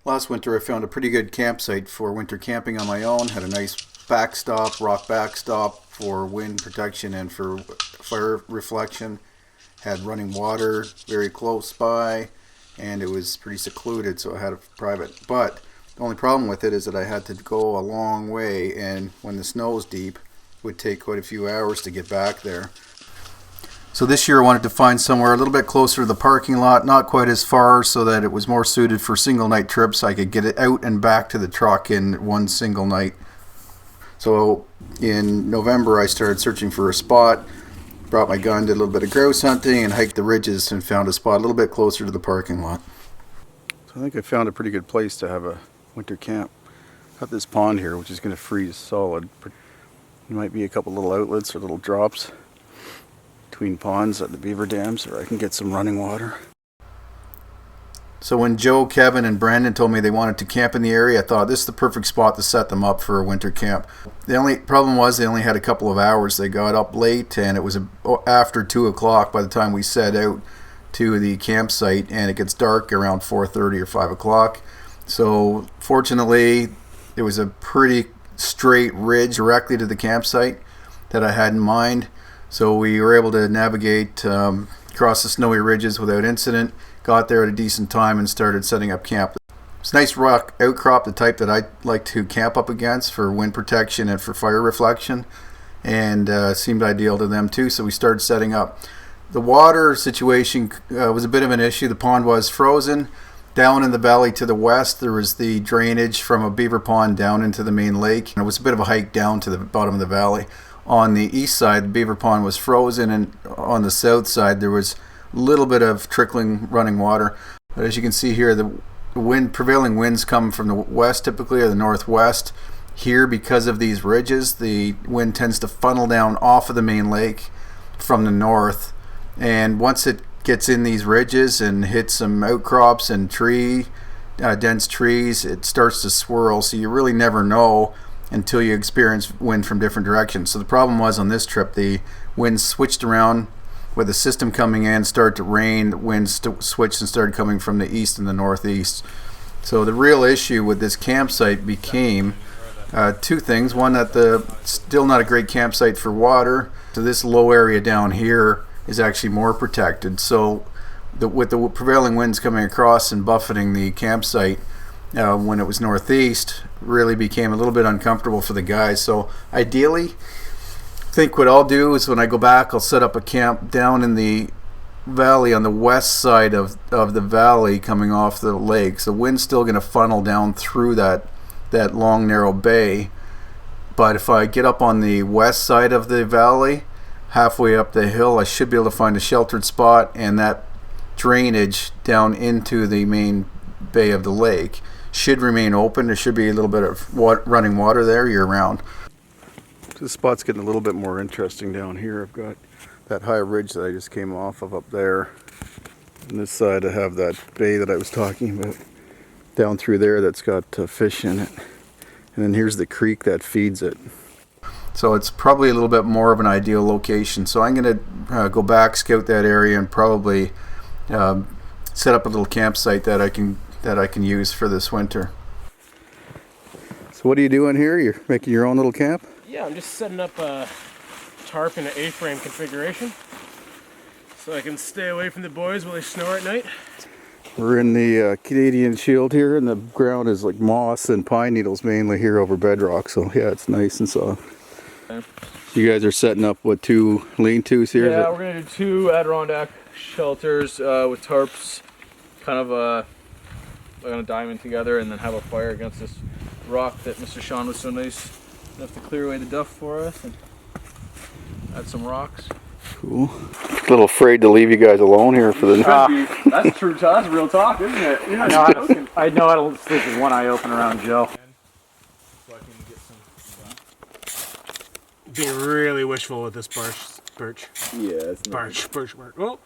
Last winter I found a pretty good campsite for winter camping on my own. Had a nice backstop, rock backstop for wind protection and for fire reflection. Had running water very close by, and it was pretty secluded, so I had it private. But the only problem with it is that I had to go a long way, and when the snow's deep, it would take quite a few hours to get back there. So this year I wanted to find somewhere a little bit closer to the parking lot, not quite as far, so that it was more suited for single night trips. I could get it out and back to the truck in one single night. So in November I started searching for a spot, brought my gun, did a little bit of grouse hunting, and hiked the ridges and found a spot a little bit closer to the parking lot. So I think I found a pretty good place to have a winter camp. Got this pond here which is going to freeze solid. There might be a couple little outlets or little drops between ponds at the beaver dams, or I can get some running water. So when Joe, Kevin, and Brandon told me they wanted to camp in the area, I thought this is the perfect spot to set them up for a winter camp. The only problem was they only had a couple of hours. They got up late, and it was after 2 o'clock by the time we set out to the campsite, and it gets dark around 4:30 or 5 o'clock. So fortunately, it was a pretty straight ridge directly to the campsite that I had in mind. So we were able to navigate across the snowy ridges without incident, got there at a decent time and started setting up camp. It's a nice rock outcrop, the type that I like to camp up against for wind protection and for fire reflection, and seemed ideal to them too, so we started setting up. The water situation was a bit of an issue. The pond was frozen. Down in the valley to the west there was the drainage from a beaver pond down into the main lake, and it was a bit of a hike down to the bottom of the valley. On the east side, the beaver pond was frozen, and on the south side there was a little bit of trickling running water. But as you can see here, the prevailing winds come from the west typically, or the northwest. Here, because of these ridges, the wind tends to funnel down off of the main lake from the north, and once it gets in these ridges and hits some outcrops and dense trees, it starts to swirl, so you really never know until you experience wind from different directions. So the problem was on this trip, the wind switched around with the system coming in, started to rain, the wind switched and started coming from the east and the northeast. So the real issue with this campsite became two things. One, that still not a great campsite for water. So this low area down here is actually more protected. So with the prevailing winds coming across and buffeting the campsite, when it was northeast, really became a little bit uncomfortable for the guys. So ideally, I think what I'll do is when I go back, I'll set up a camp down in the valley on the west side of the valley coming off the lake. So the wind's still going to funnel down through that long narrow bay, but if I get up on the west side of the valley, halfway up the hill, I should be able to find a sheltered spot, and that drainage down into the main bay of the lake should remain open. There should be a little bit of running water there year round. This spot's getting a little bit more interesting down here. I've got that high ridge that I just came off of up there. On this side I have that bay that I was talking about down through there that's got fish in it. And then here's the creek that feeds it. So it's probably a little bit more of an ideal location. So I'm going to go back, scout that area, and probably set up a little campsite that I can use for this winter. So what are you doing here? You're making your own little camp? Yeah, I'm just setting up a tarp in an A-frame configuration so I can stay away from the boys while they snore at night. We're in the Canadian Shield here, and the ground is like moss and pine needles mainly here over bedrock, so yeah, it's nice and soft. You guys are setting up, what, 2 lean-tos here? Yeah, we're going to do 2 Adirondack shelters with tarps, kind of going to diamond together, and then have a fire against this rock that Mr. Sean was so nice enough to clear away the duff for us, and add some rocks. Cool. A little afraid to leave you guys alone here for the night. That's true. That's real talk, isn't it? You're not joking. I know how to sleep with one eye open around Joe. So I can get some. Being really wishful with this birch. Yeah, it's birch. Oh.